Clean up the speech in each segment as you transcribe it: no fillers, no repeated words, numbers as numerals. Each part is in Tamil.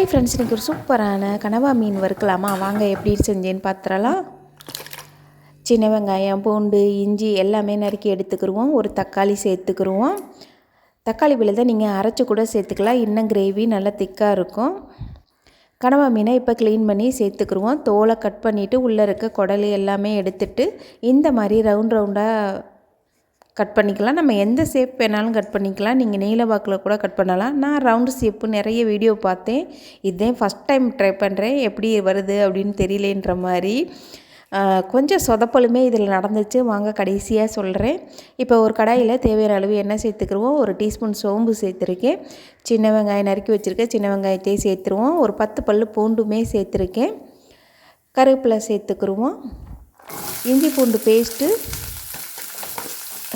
ஹாய் ஃப்ரெண்ட்ஸ், இன்றைக்கி ஒரு சூப்பரான கனவா மீன் வறுக்கலாமா? வாங்க எப்படி செஞ்சேன்னு பார்த்துடலாம். சின்ன வெங்காயம், பூண்டு, இஞ்சி எல்லாமே நறுக்கி எடுத்துக்கிடுவோம். ஒரு தக்காளி சேர்த்துக்கிடுவோம். தக்காளி விழுதை நீங்கள் அரைச்சி கூட சேர்த்துக்கலாம். இன்னும் கிரேவி நல்லா திக்காக இருக்கும். கனவா மீனை இப்போ க்ளீன் பண்ணி சேர்த்துக்கிடுவோம். தோலை கட் பண்ணிவிட்டு உள்ளே இருக்க குடல் எல்லாமே எடுத்துட்டு இந்த மாதிரி ரவுண்டாக கட் பண்ணிக்கலாம். நம்ம எந்த ஷேப் வேணாலும் கட் பண்ணிக்கலாம். நீங்கள் நீல வாக்கில் கூட கட் பண்ணலாம். நான் ரவுண்டு ஷேப்பு நிறைய வீடியோ பார்த்தேன். இதே ஃபஸ்ட் டைம் ட்ரை பண்ணுறேன். எப்படி வருது அப்படின்னு தெரியலேன்ற மாதிரி கொஞ்சம் சொதப்பலுமே இதில் நடந்துச்சு. வாங்க கடைசியாக சொல்கிறேன். இப்போ ஒரு கடாயில் தேவையான அளவு எண்ணெய் சேர்த்துக்கிடுவோம். ஒரு டீஸ்பூன் சோம்பு சேர்த்துருக்கேன். சின்ன வெங்காயம் நறுக்கி வச்சுருக்கேன். சின்ன வெங்காயத்தையும் சேர்த்துருவோம். ஒரு 10 பல் பூண்டுமே சேர்த்துருக்கேன். கருவேப்பிலை சேர்த்துக்கிடுவோம். இஞ்சி பூண்டு பேஸ்ட்டு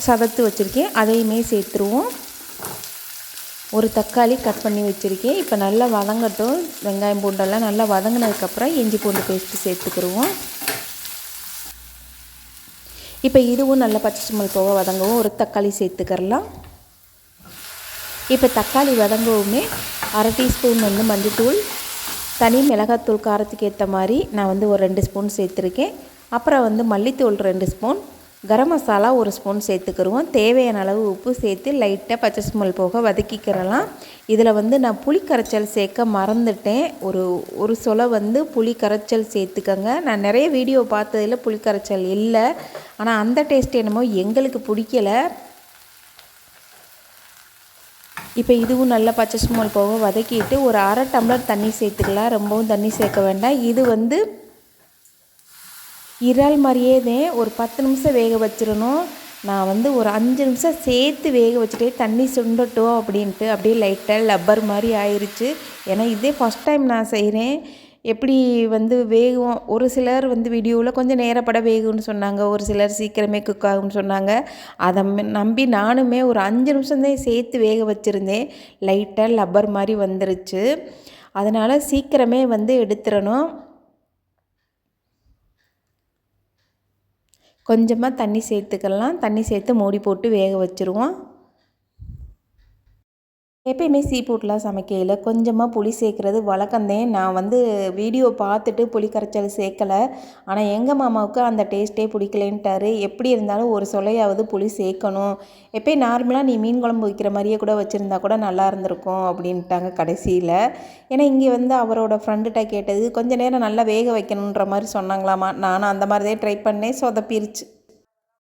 சதத்து வச்சுருக்கேன், அதையுமே சேர்த்துருவோம். ஒரு தக்காளி கட் பண்ணி வச்சுருக்கேன். இப்போ நல்லா வதங்கட்டும். வெங்காயம் பூண்டெல்லாம் நல்லா வதங்கினதுக்கப்புறம் இஞ்சி பூண்டு பேஸ்ட்டு சேர்த்துக்கிடுவோம். இப்போ இதுவும் நல்லா பச்சை ஸ்மெல் போக வதங்கவும் ஒரு தக்காளி சேர்த்துக்கிறலாம். இப்போ தக்காளி வதங்கவுமே அரை டீஸ்பூன் மஞ்சள்தூள், தனி மிளகாத்தூள் காரத்துக்கு ஏற்ற மாதிரி நான் ஒரு 2 ஸ்பூன் சேர்த்துருக்கேன். அப்புறம் மல்லித்தூள் 2 ஸ்பூன், கரம் மசாலா 1 ஸ்பூன் சேர்த்துக்கிடுவோம். தேவையான அளவு உப்பு சேர்த்து லைட்டாக பச்சை ஸ்மெல் போக வதக்கிக்கிறலாம். இதில் நான் புளி கரைச்சல் சேர்க்க மறந்துட்டேன். ஒரு சொலை புளி கரைச்சல் சேர்த்துக்கங்க. நான் நிறைய வீடியோ பார்த்ததில் புளி கரைச்சல் இல்லை. ஆனால் அந்த டேஸ்ட் என்னமோ எங்களுக்கு பிடிக்கலை. இப்போ இதுவும் நல்லா பச்சை ஸ்மெல் போக வதக்கிட்டு ஒரு அரை டம்ளர் தண்ணி சேர்த்துக்கலாம். ரொம்பவும் தண்ணி சேர்க்க வேண்டாம். இது இறால் மாதிரியே தான் ஒரு 10 நிமிஷம் வேக வச்சிடணும். நான் ஒரு 5 நிமிஷம் சேர்த்து வேக வச்சுட்டே தண்ணி சுண்டட்டும் அப்படின்ட்டு அப்படியே லைட்டாக லப்பர் மாதிரி ஆயிடுச்சு. ஏன்னா இதே ஃபஸ்ட் டைம் நான் செய்கிறேன். எப்படி வேகும், ஒரு சிலர் வீடியோவில் கொஞ்சம் நேரப்பட வேகும்னு சொன்னாங்க, ஒரு சிலர் சீக்கிரமே குக் ஆகும்னு சொன்னாங்க. அதை நம்பி நானுமே ஒரு 5 நிமிஷம்தான் சேர்த்து வேக வச்சுருந்தேன். லைட்டாக லப்பர் மாதிரி வந்துருச்சு. அதனால் சீக்கிரமே எடுத்துடணும். கொஞ்சமாக தண்ணி சேர்த்துக்கலாம். தண்ணி சேர்த்து மூடி போட்டு வேக வச்சுருவோம். எப்பயுமே சீ ஃபுட்லாம் சமைக்கையில் கொஞ்சமாக புளி சேர்க்குறது வழக்கந்தேன். நான் வீடியோ பார்த்துட்டு புளி கரைச்சல் சேர்க்கலை. ஆனால் எங்கள் மாமாவுக்கு அந்த டேஸ்ட்டே பிடிக்கலேன்ட்டாரு. எப்படி இருந்தாலும் ஒரு சொலையாவது புளி சேர்க்கணும். எப்போயும் நார்மலாக நீ மீன் குழம்பு வைக்கிற மாதிரியே கூட வச்சுருந்தா கூட நல்லா இருந்திருக்கும் அப்படின்ட்டாங்க கடைசியில். ஏன்னா இங்கே அவரோட ஃப்ரெண்டுகிட்ட கேட்டது கொஞ்சம் நேரம் நல்லா வேக வைக்கணுன்ற மாதிரி சொன்னாங்களாமா. நானும் அந்த மாதிரி தான் ட்ரை பண்ணேன். சொதப்பிருச்சு.